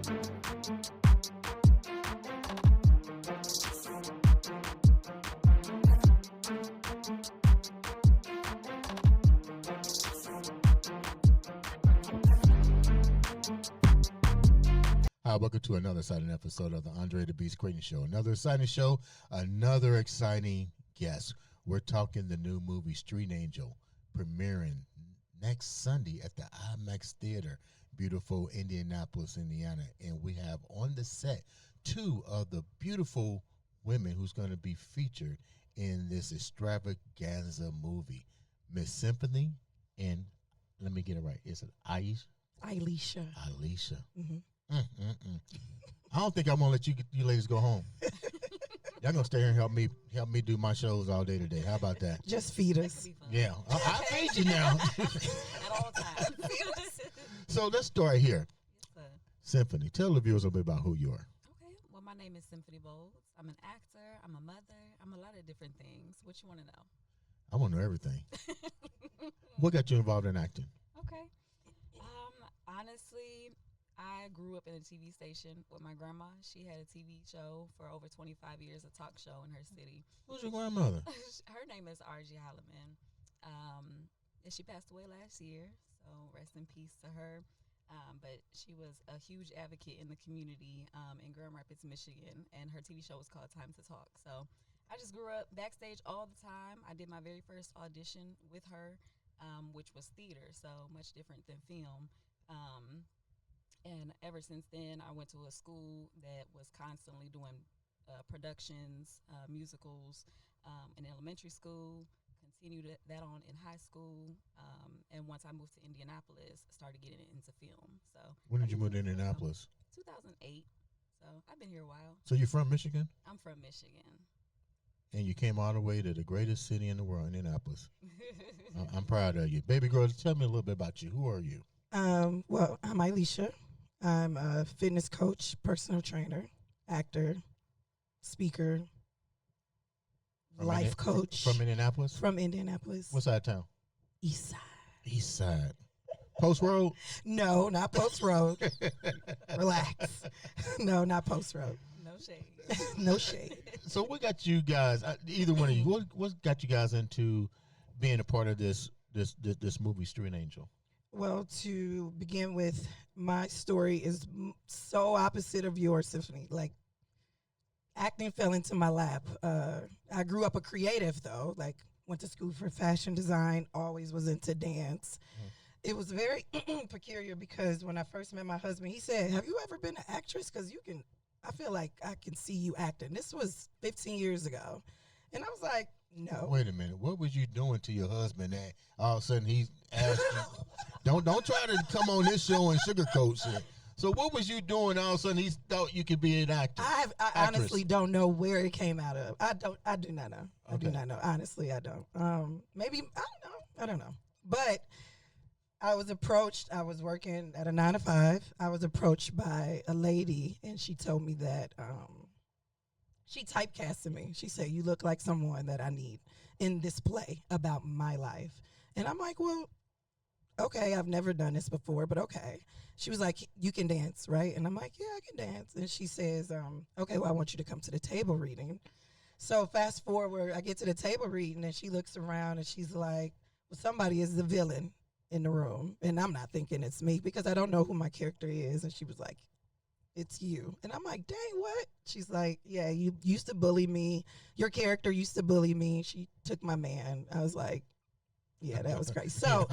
Hi, welcome to another exciting episode of the Andre the Beast Creighton Show. Another exciting show, another exciting guest. We're talking the new movie Street Angel, premiering next Sunday at the IMAX Theater, beautiful Indianapolis, Indiana. And we have on the set two of the beautiful women who's going to be featured in this extravaganza movie, Miss Symphony and, let me get it right, is it Ilesha? Ilesha. Mm-hmm. I don't think I'm gonna let you ladies go home. Y'all gonna stay here and help me do my shows all day today. How about that? Just feed us. Yeah, I'll feed you now. At all times. So let's start here. Yes, Symphony, tell the viewers a bit about who you are. okay. Well, my name is Symphony Bowles. I'm an actor. I'm a mother. I'm a lot of different things. What you want to know? I want to know everything. What got you involved in acting? Okay. Honestly, I grew up in a TV station with my grandma. She had a TV show for over 25 years, a talk show in her city. Who's your grandmother? Her name is R.G. Holloman. And she passed away last year, so rest in peace to her. But she was a huge advocate in the community in Grand Rapids, Michigan, and her TV show was called Time to Talk. So I just grew up backstage all the time. I did my very first audition with her, which was theater, so much different than film. And ever since then, I went to a school that was constantly doing productions, musicals in elementary school, continued that on in high school, and once I moved to Indianapolis, started getting into film. So When did you move to Indianapolis? 2008. So I've been here a while. So you're from Michigan? I'm from Michigan. And you came all the way to the greatest city in the world, Indianapolis. I'm proud of you. Baby girl, tell me a little bit about you. Who are you? Well, I'm Ilesha. I'm a fitness coach, personal trainer, actor, speaker, life coach. From Indianapolis? From Indianapolis. What side of town? East side. East side. Post Road? No, not Post Road. Relax. No, not Post Road. No shade. No shade. So what got you guys, either one of you, what got you guys into being a part of this movie, Street Angel? Well, to begin with, my story is so opposite of yours, Symphony. Like, acting fell into my lap. I grew up a creative, though. Like, went to school for fashion design, always was into dance. It was very peculiar because when I first met my husband, he said, "Have you ever been an actress? Because I feel like I can see you acting." This was 15 years ago. And I was like, no. Wait a minute. What was you doing to your husband that all of a sudden he asked you? Don't try to come on this show and sugarcoat shit. So what was you doing all of a sudden he thought you could be an actor? I honestly don't know where it came out of. I do not know. I do not know. Honestly, I don't. Maybe, I don't know. But I was approached. I was working at a 9 to 5. I was approached by a lady, and she told me that she typecasted me. She said, "You look like someone that I need in this play about my life." And I'm like, well, okay, I've never done this before, but okay. She was like, "You can dance, right?" And I'm like, "Yeah, I can dance." And she says, "Okay, well, I want you to come to the table reading." So fast forward, I get to the table reading, and she looks around, and she's like, "Well, somebody is the villain in the room." And I'm not thinking it's me because I don't know who my character is. And she was like, "It's you." And I'm like, "Dang, what?" She's like, "Yeah, you used to bully me. Your character used to bully me. She took my man." I was like, yeah, that was crazy. So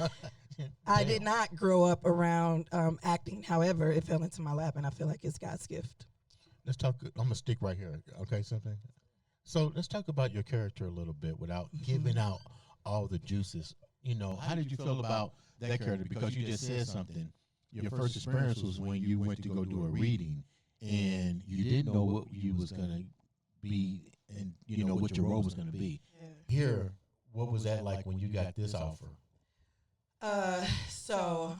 I did not grow up around acting. However, it fell into my lap, and I feel like it's God's gift. Let's talk. I'm going to stick right here. Okay, something. So let's talk about your character a little bit without giving out all the juices. You know, how did you feel about that character? Because you just said something. Your first experience was when you went to go do a reading, and you didn't know what you was going to be, and you know what your role was going to be. Yeah. Here, what was that like when you got this offer? So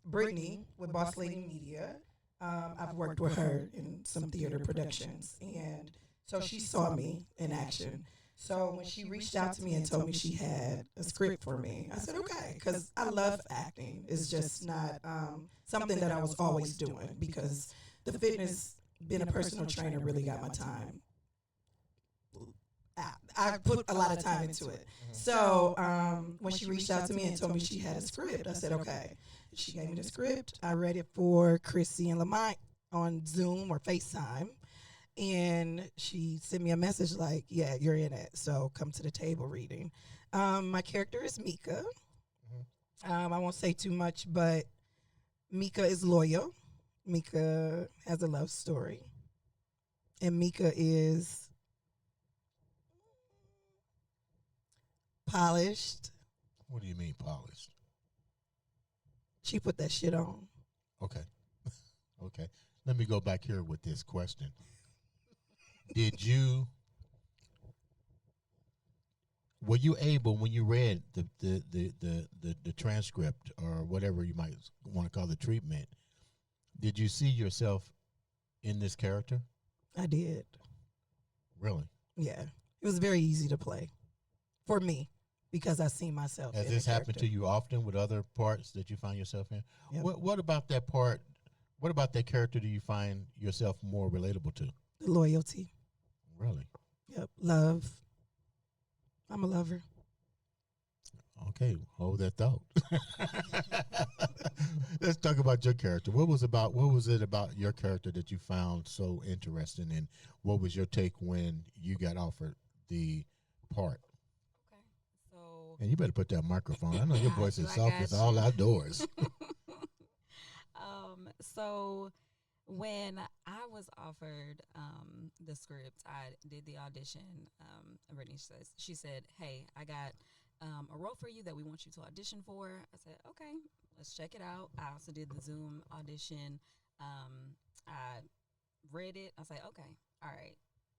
Brittany with Boss Lady Media, I've worked with her in some theater productions, and so she saw me in action. So when she reached out to me and told me she had a script for me, I said, okay, because I love acting. It's just not something that I was always doing because the fitness, being a personal trainer really got my time. I put a lot of time into it. So when she reached out to me and told me she had a script, I said, okay. She gave me the script. I read it for Chrissy and Lamont on Zoom or FaceTime. And she sent me a message like, yeah, you're in it. So come to the table reading. My character is Mika. I won't say too much, but Mika is loyal. Mika has a love story. And Mika is polished. What do you mean polished? She put that shit on. Okay. Okay. Let me go back here with this question. Were you able, when you read the transcript or whatever you might want to call the treatment, did you see yourself in this character? I did. Really? Yeah. It was very easy to play for me because I see myself. Has in this the happened character. to you often with other parts that you find yourself in? Yep. What about that part? What about that character do you find yourself more relatable to? The loyalty. Really? Yep. Love. I'm a lover. Okay, hold that thought. Let's talk about your character. What was it about your character that you found so interesting, and what was your take when you got offered the part? Okay, so And you better put that microphone. I know your voice is I soft. got It's you. all outdoors. So when I was offered the script, I did the audition. Brittany says, she said, "Hey, I got a role for you that we want you to audition for." I said, "Okay, let's check it out." I also did the Zoom audition. I read it. I was like, "Okay, all right,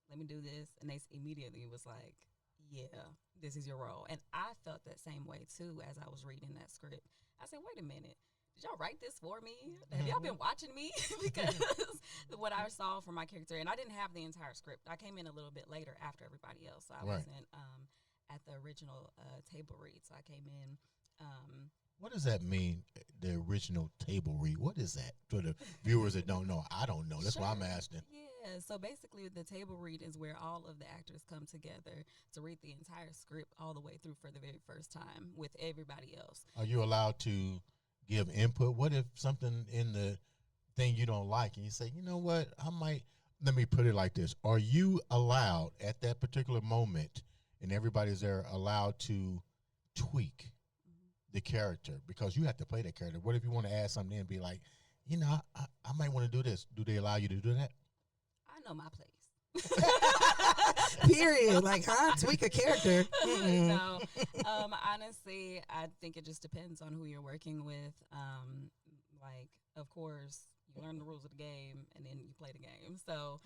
let me do this." And they immediately was like, "Yeah, this is your role." And I felt that same way too as I was reading that script. I said, "Wait a minute. Did y'all write this for me? Have y'all been watching me?" Because what I saw from my character, and I didn't have the entire script. I came in a little bit later after everybody else, so I Right. wasn't at the original table read. So I came in. What does that mean, the original table read? What is that? For the viewers that don't know, I don't know. That's why I'm Sure. asking. Yeah, so basically the table read is where all of the actors come together to read the entire script all the way through for the very first time with everybody else. Are you allowed to give input? What if something in the thing you don't like and you say, you know what, let me put it like this. Are you allowed at that particular moment, and everybody's there, allowed to tweak the character? Because you have to play that character. What if you want to add something in and be like, I might want to do this. Do they allow you to do that? I know my place. Period. Like, tweak a character. No, honestly, I think it just depends on who you're working with. Like, of course, you learn the rules of the game and then you play the game. So,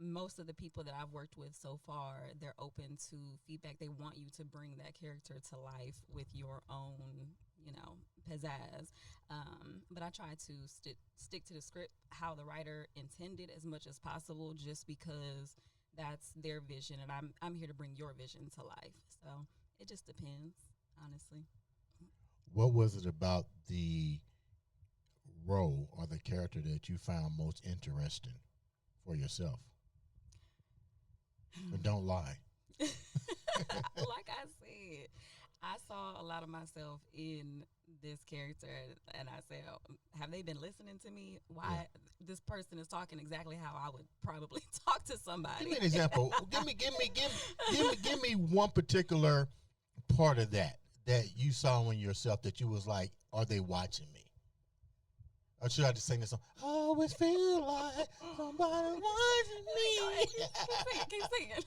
most of the people that I've worked with so far, they're open to feedback. They want you to bring that character to life with your own, pizzazz. But I try to stick to the script, how the writer intended as much as possible, just because that's their vision, and I'm here to bring your vision to life. So it just depends, honestly. What was it about the role or the character that you found most interesting for yourself? And don't lie. Like I said, I saw a lot of myself in this character, and I said, have they been listening to me? Why this person is talking exactly how I would probably talk to somebody. Give me an example. give me one particular part of that you saw in yourself that you was like, are they watching me? Or should I just sing this song? I always feel like somebody watching me. Keep singing.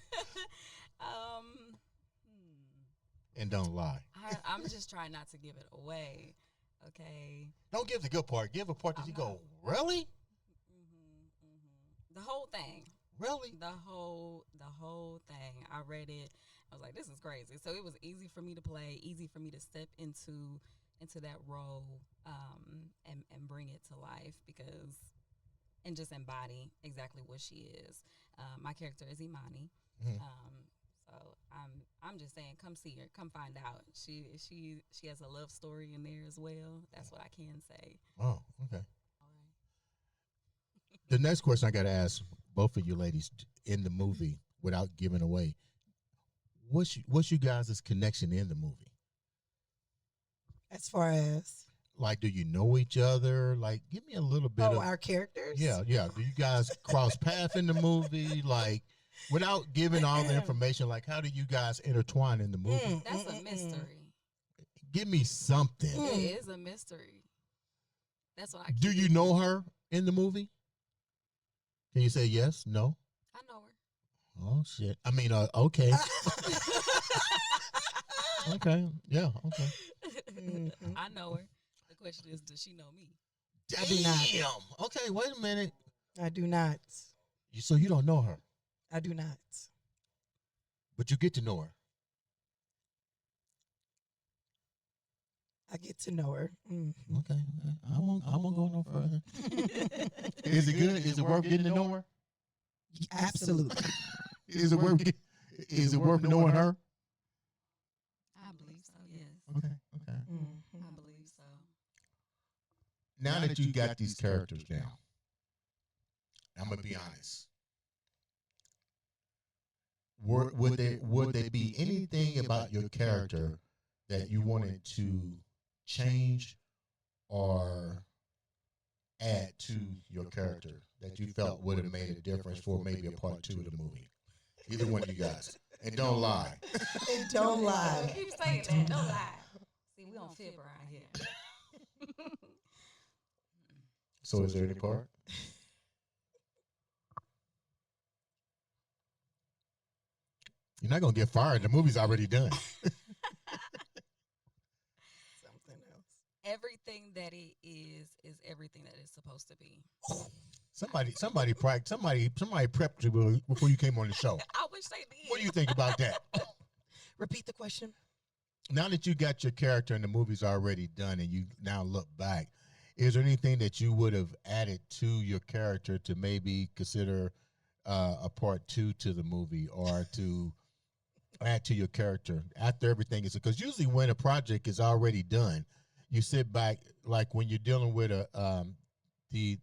And don't lie. I'm just trying not to give it away. Okay. Don't give the good part. Give a part that you go, really? The whole thing. Really? The whole thing. I read it. I was like, this is crazy. So it was easy for me to play, easy for me to step into that role, and bring it to life and just embody exactly what she is. My character is Imani. So I'm just saying, come see her, come find out. She has a love story in there as well. That's what I can say. Oh, okay. The next question I got to ask both of you ladies in the movie, without giving away, what's you guys' connection in the movie? As far as Like, do you know each other? Like, give me a little bit of our characters. yeah. Do you guys cross paths in the movie? Like, without giving all the information, like, how do you guys intertwine in the movie? That's a mystery. Give me something. It is a mystery. That's why I Do you know her in the movie? Can you say yes? No? I know her. Oh shit. I mean, okay. Okay. Yeah, okay. I know her. The question is, does she know me? I do not. Damn. Okay, wait a minute. I do not. So you don't know her, I do not. but you get to know her. I get to know her. Okay. I won't go no further. Is it good? Is it worth getting to know her? Absolutely. Is it worth knowing her? I believe so, yes. Okay. I believe so. Now that you got these characters down, I'm gonna be honest. Would there be anything about your character that you wanted to change or add to your character that you felt would have made a difference for maybe a part 2 of the movie? Either one of you guys. And don't lie. And don't lie. Keep saying that. Don't lie. See, we don't fib around here. So is there any part? You're not gonna get fired. The movie's already done. Something else. Everything that it is everything that it's supposed to be. Somebody prepped you before you came on the show. I wish they did. What do you think about that? Repeat the question. Now that you got your character and the movie's already done and you now look back, is there anything that you would have added to your character to maybe consider a part 2 to the movie, or to add to your character after everything is, because usually when a project is already done, you sit back, like when you're dealing with the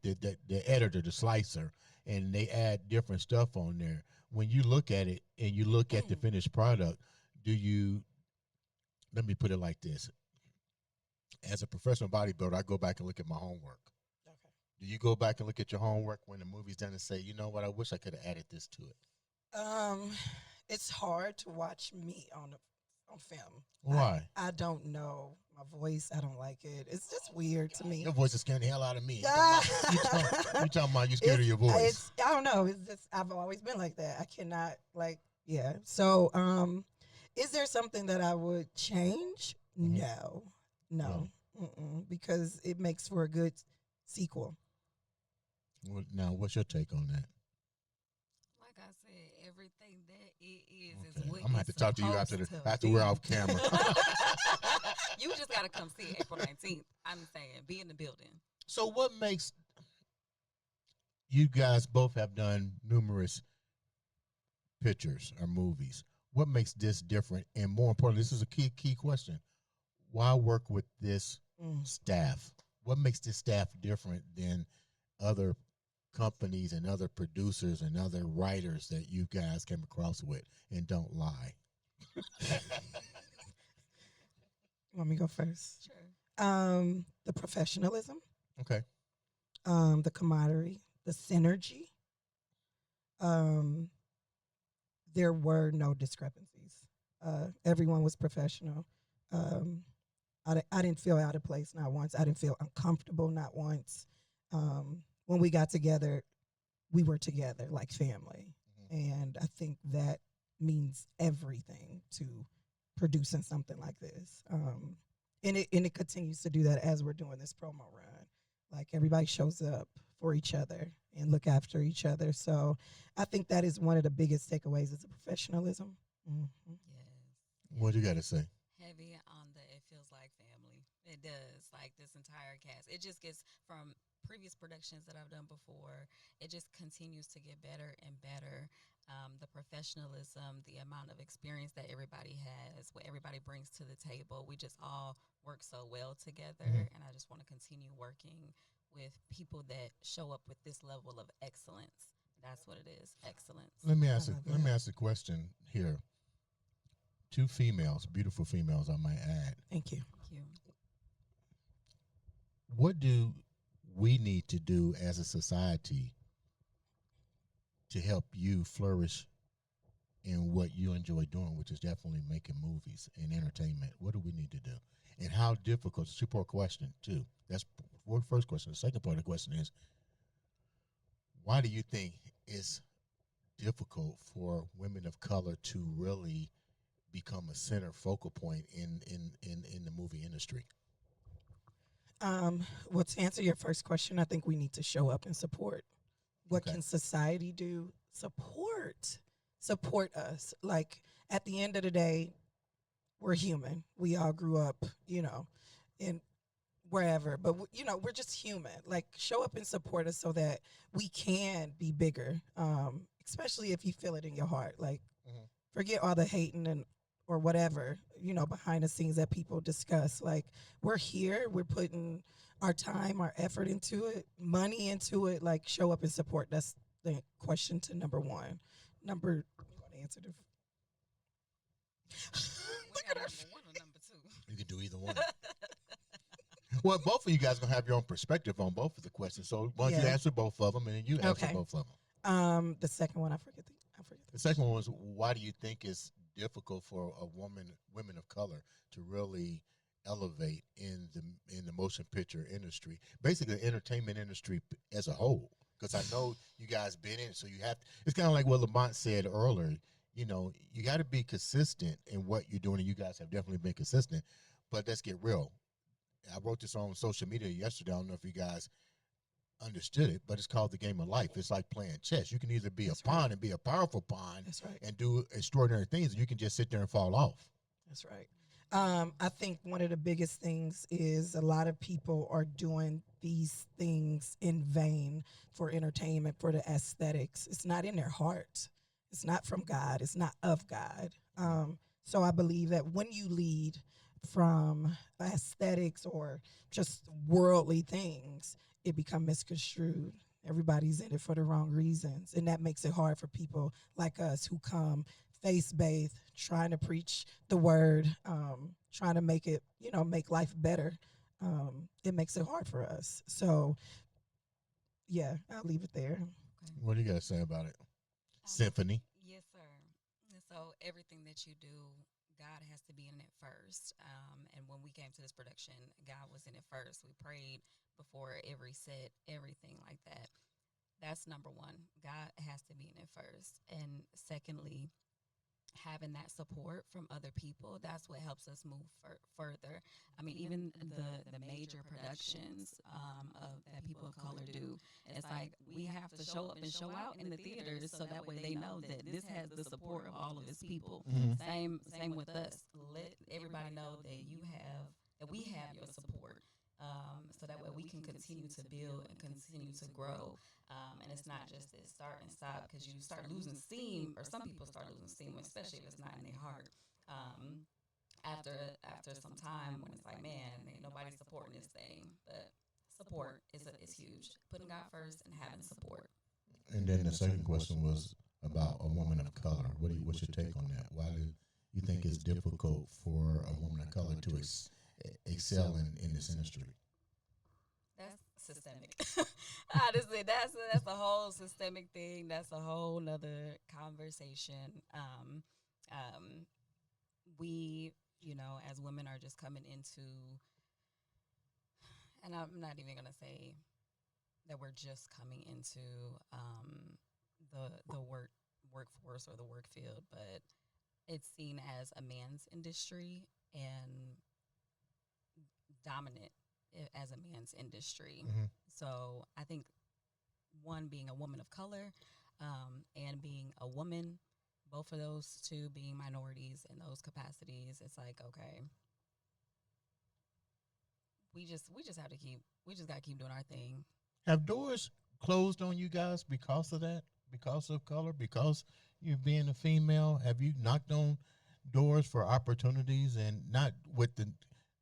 editor, the slicer, and they add different stuff on there. When you look at it and you look at the finished product, let me put it like this. As a professional bodybuilder, I go back and look at my homework. Okay. Do you go back and look at your homework when the movie's done and say, you know what, I wish I could have added this to it? It's hard to watch me on film. Why? I don't know my voice. I don't like it. It's just weird to me. Your voice is scaring the hell out of me. You talking about you scared of your voice? I don't know. It's just I've always been like that. I cannot yeah. So is there something that I would change? No. Because it makes for a good sequel. Well, now, what's your take on that? Like I said, everything that it is what I'm gonna have to talk to you after be. we're off camera. You just gotta come see it April 19th. I'm saying, be in the building. So, what makes you guys both have done numerous pictures or movies? What makes this different? And more importantly, this is a key question. Why work with this staff? What makes this staff different than other companies and other producers and other writers that you guys came across with? And don't lie. Want me to go first? Sure. The professionalism. Okay. The camaraderie, the synergy. There were no discrepancies. Everyone was professional. I didn't feel out of place not once. I didn't feel uncomfortable not once. When we got together, we were together like family. And I think that means everything to producing something like this. And it continues to do that as we're doing this promo run. Like everybody shows up for each other and look after each other. So I think that is one of the biggest takeaways is the professionalism. Yes. What you got to say? Heavy on the it feels like family. It does. Like this entire cast. It just gets from previous productions that I've done before. It just continues to get better and better. The professionalism, the amount of experience that everybody has, what everybody brings to the table. We just all work so well together. And I just want to continue working with people that show up with this level of excellence. That's what it is, excellence. Let me I ask. love Let me that. ask a question here. Two females, beautiful females, I might add. Thank you. Thank you. What do we need to do as a society to help you flourish in what you enjoy doing, which is definitely making movies and entertainment? What do we need to do? And how difficult? It's a two-part question, too. That's the first question. The second part of the question is, why do you think it's difficult for women of color to really become a center focal point in the movie industry? Well, to answer your first question, I think we need to show up and support. What Okay. can society do? Support us. Like at the end of the day, we're human. We all grew up, in wherever, but we're just human. Like show up and support us so that we can be bigger. Especially if you feel it in your heart. Like Mhm. forget all the hating and or whatever, behind the scenes that people discuss. Like we're here, we're putting our time, our effort into it, money into it. Like show up and support. That's the question to number one. Number, you want to answer the? We Look got at her. number one or number two. You can do either one. Well, both of you guys gonna have your own perspective on both of the questions. So why don't you Yeah. answer both of them, and then you answer Okay. both of them. The second one, I forget. The second one was, why do you think it's difficult for women of color, to really elevate in the motion picture industry, basically the entertainment industry as a whole? Because I know you guys been in it, so you have. It's kind of like what Lamont said earlier. You got to be consistent in what you're doing, and you guys have definitely been consistent. But let's get real. I wrote this on social media yesterday. I don't know if you guys understood it, but it's called the game of life. It's like playing chess. You can either be That's a pawn right. and be a powerful pawn That's right. and do extraordinary things, or you can just sit there and fall off. That's right. I think one of the biggest things is a lot of people are doing these things in vain for entertainment, for the aesthetics. It's not in their heart. It's not from God. It's not of God. So I believe that when you lead from aesthetics or just worldly things, it become misconstrued. Everybody's in it for the wrong reasons, and that makes it hard for people like us who come faith-based, trying to preach the word, trying to make it, make life better. It makes it hard for us. So, yeah, I'll leave it there. Okay. What do you guys say about it? Um, Symphony. Yes, sir. And so everything that you do, God has to be in it first. And when we came to this production, God was in it first. We prayed before every set, everything like that. That's number one. God has to be in it first. And secondly, having that support from other people, that's what helps us move further. I mean, even the major productions of that people of color do, it's like we have to show up and show out in the theaters so that way they know that this has the support of all of its people. Mhm. Same with us. Let everybody know that we have your support. So that way we can continue to build and continue to grow. And it's not just this start and stop, because you start losing steam, or some people start losing steam, especially if it's not in their heart. After some time, when it's like, man, ain't nobody supporting this thing. But support is huge. Putting God first and having support. And then the second question was about a woman of color. What's your take on that? Why do you think it's difficult for a woman of color to excel in this industry? That's systemic. Honestly, that's a whole systemic thing. That's a whole nother conversation. We, as women, are just coming into, and I'm not even gonna say that we're just coming into the workforce or the work field, but it's seen as a man's industry and dominant as a man's industry. Mm-hmm. So I think one, being a woman of color, and being a woman, both of those two being minorities in those capacities, it's like, okay, we just gotta keep doing our thing. Have doors closed on you guys because of that? Because of color? Because you being a female? Have you knocked on doors for opportunities, and not with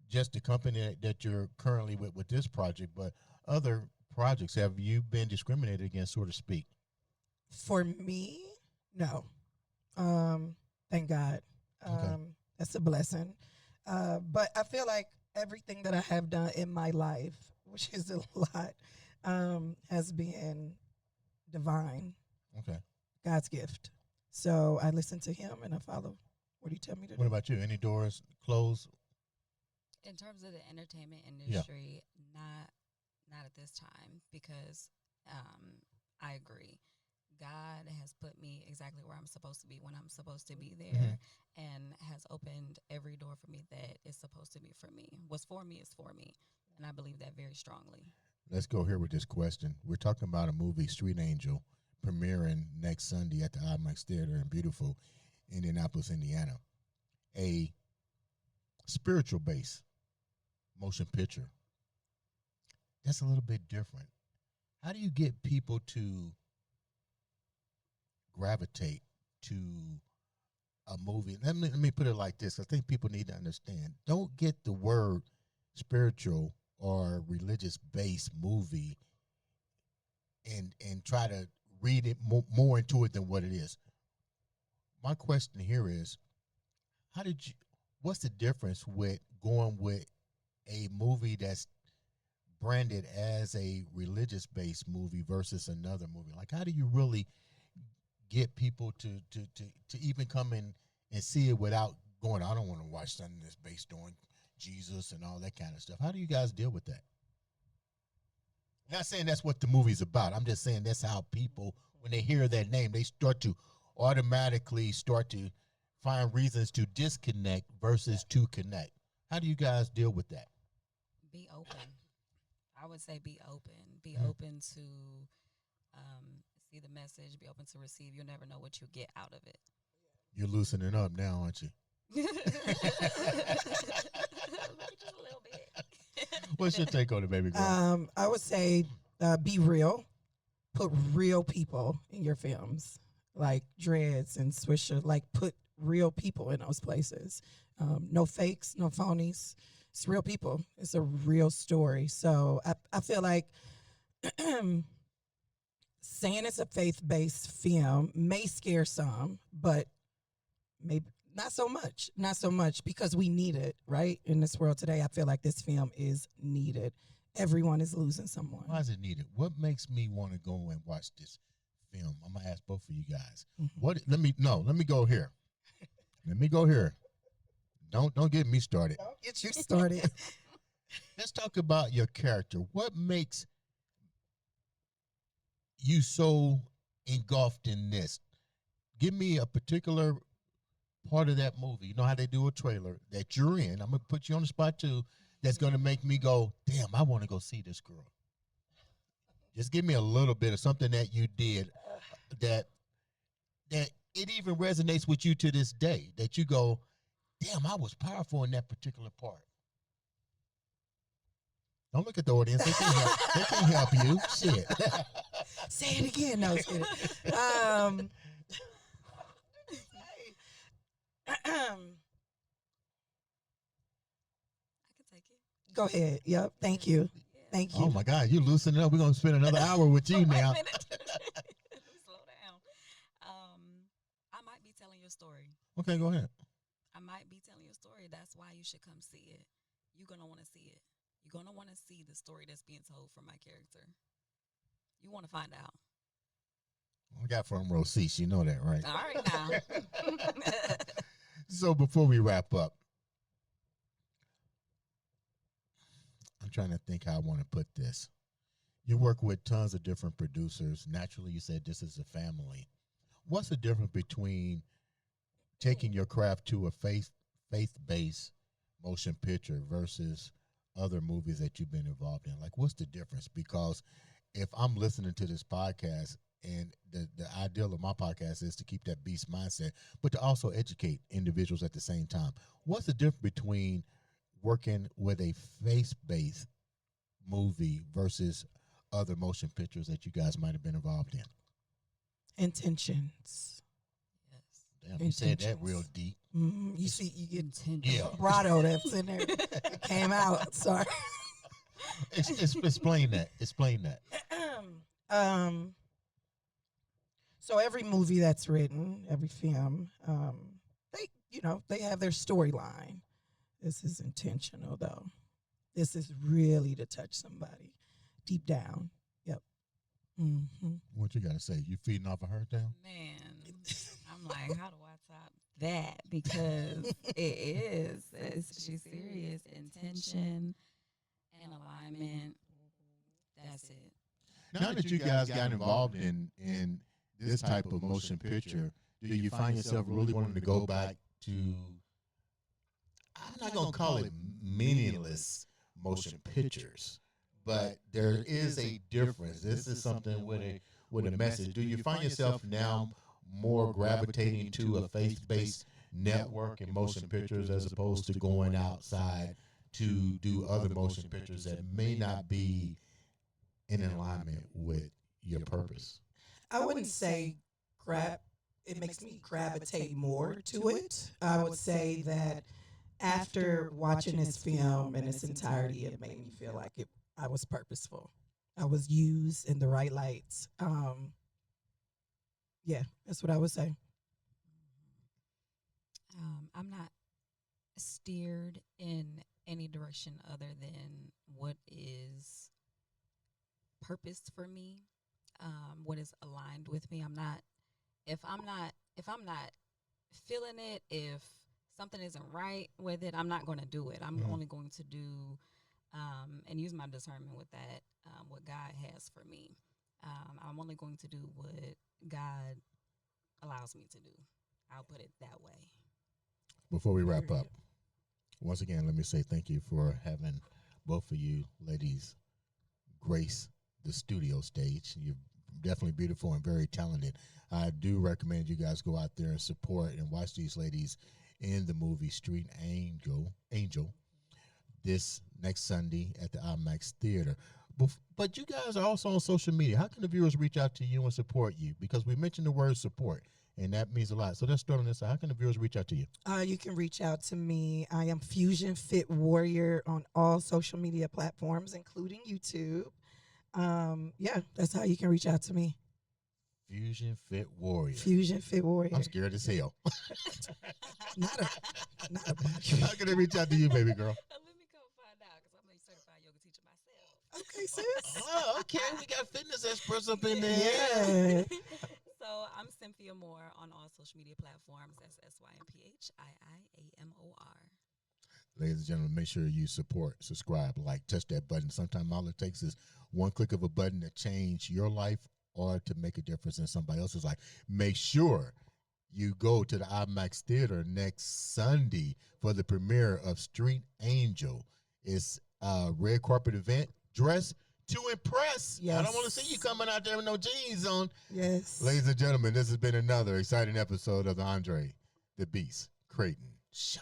just the company that you're currently with this project, but other projects, have you been discriminated against, so to speak? For me, no. Thank God. Okay. That's a blessing. But I feel like everything that I have done in my life, which is a lot, has been divine, Okay. God's gift. So I listen to Him and I follow what He tell me to do. What about you? Any doors closed? In terms of the entertainment industry, not at this time, because I agree. God has put me exactly where I'm supposed to be when I'm supposed to be there, and has opened every door for me that is supposed to be for me. What's for me is for me, and I believe that very strongly. Let's go here with this question. We're talking about a movie, Street Angel, premiering next Sunday at the IMAX Theater in beautiful Indianapolis, Indiana. A spiritual-based motion picture. That's a little bit different. How do you get people to gravitate to a movie? Let me put it like this. I think people need to understand. Don't get the word spiritual or religious-based movie and try to read it more into it than what it is. My question here is, what's the difference with going with a movie that's branded as a religious-based movie versus another movie? Like, how do you really get people to even come in and see it without going, I don't want to watch something that's based on Jesus and all that kind of stuff? How do you guys deal with that? Not saying that's what the movie's about. I'm just saying that's how people, when they hear that name, they start to automatically find reasons to disconnect versus to connect. How do you guys deal with that? Be open. I would say be open. Be open to see the message. Be open to receive. You'll never know what you get out of it. You're loosening up now, aren't you? Just a little bit. What's your take on it, baby girl? I would say be real. Put real people in your films, like Dreads and Swisher. Like, put real people in those places. No fakes, no phonies. It's real people. It's a real story. So I feel like saying it's a faith-based film may scare some, but maybe not so much. Not so much, because we need it, right? In this world today, I feel like this film is needed. Everyone is losing someone. Why is it needed? What makes me want to go and watch this film? I'm gonna ask both of you guys. Let me go here. Let me go here. Don't get me started. Don't get you started. Let's talk about your character. What makes you so engulfed in this? Give me a particular part of that movie. You know how they do a trailer that you're in. I'm gonna put you on the spot too. That's gonna make me go, damn, I want to go see this girl. Just give me a little bit of something that you did that it even resonates with you to this day. That you go, damn, I was powerful in that particular part. Don't look at the audience. They can't help you. Shit. Say it again. No, it's kidding. I can take it. Go ahead. Yep. Thank you. Yeah. Thank you. Oh my God, you loosening up. We're gonna spend another hour with you now. Wait a minute. Slow down. I might be telling your story. Okay, go ahead. I might be telling your story. That's why you should come see it. You're gonna want to see it. You're gonna want to see the story that's being told from my character. You want to find out. We got front row seats. You know that, right? All right now. So before we wrap up, I'm trying to think how I want to put this. You work with tons of different producers. Naturally, you said this is a family. What's the difference between taking your craft to a faith-based motion picture versus other movies that you've been involved in? Like, what's the difference? Because if I'm listening to this podcast, and the ideal of my podcast is to keep that beast mindset, but to also educate individuals at the same time. What's the difference between working with a faith-based movie versus other motion pictures that you guys might have been involved in? Intentions. Yes. Damn, you said that real deep. You see, you get Intentions. Yeah. vibrato that's in there. It came out. Sorry. Explain that. Explain that. um, so every movie that's written, every film, they have their storyline. This is intentional, though. This is really to touch somebody deep down. Yep. Mm-hmm. What you got to say? You feeding off of her down? Man, I'm like, how do I top that? Because she's serious. Intention and alignment. That's it. Now that you guys got involved in this type of motion picture, do you find yourself really wanting to go back to, I'm not going to call it meaningless motion pictures, but there is a difference. This is something with a message. Do you find yourself now more gravitating to a faith-based network in motion pictures as opposed to going outside to do other motion pictures that may not be in alignment with your purpose? I wouldn't say it makes me gravitate more to it. I would say that after watching this film in its entirety, it made me feel like I was purposeful. I was used in the right lights. Yeah, that's what I would say. I'm not steered in any direction other than what is purpose for me, what is aligned with me. If I'm not feeling it, if something isn't right with it, I'm not going to do it. I'm only going to do and use my discernment with that, what God has for me. I'm only going to do what God allows me to do. I'll put it that way. Before we wrap up, once again, let me say thank you for having both of you ladies grace the studio stage. You're definitely beautiful and very talented. I do recommend you guys go out there and support and watch these ladies in the movie Street Angel this next Sunday at the IMAX Theater. But you guys are also on social media. How can the viewers reach out to you and support you? Because we mentioned the word support, and that means a lot. So let's start on this side. How can the viewers reach out to you? You can reach out to me. I am Fusion Fit Warrior on all social media platforms, including YouTube. Yeah, that's how you can reach out to me. Fusion Fit Warrior. Fusion Fit Warrior. I'm scared as hell. not a How can they reach out to you, baby girl? Let me go find out because I'm a certified yoga teacher myself. Okay, sis. Oh, okay. We got fitness experts up in there. Yeah. So I'm Cynthia Moore on all social media platforms. That's SYMPHIIAMOR. Ladies and gentlemen, make sure you support, subscribe, like, touch that button. Sometimes all it takes is one click of a button to change your life or to make a difference in somebody else's life. Make sure you go to the IMAX Theater next Sunday for the premiere of Street Angel. It's a red carpet event. Dress to impress. Yes. I don't want to see you coming out there with no jeans on. Yes. Ladies and gentlemen, this has been another exciting episode of the Andre the Beast Creighton Show.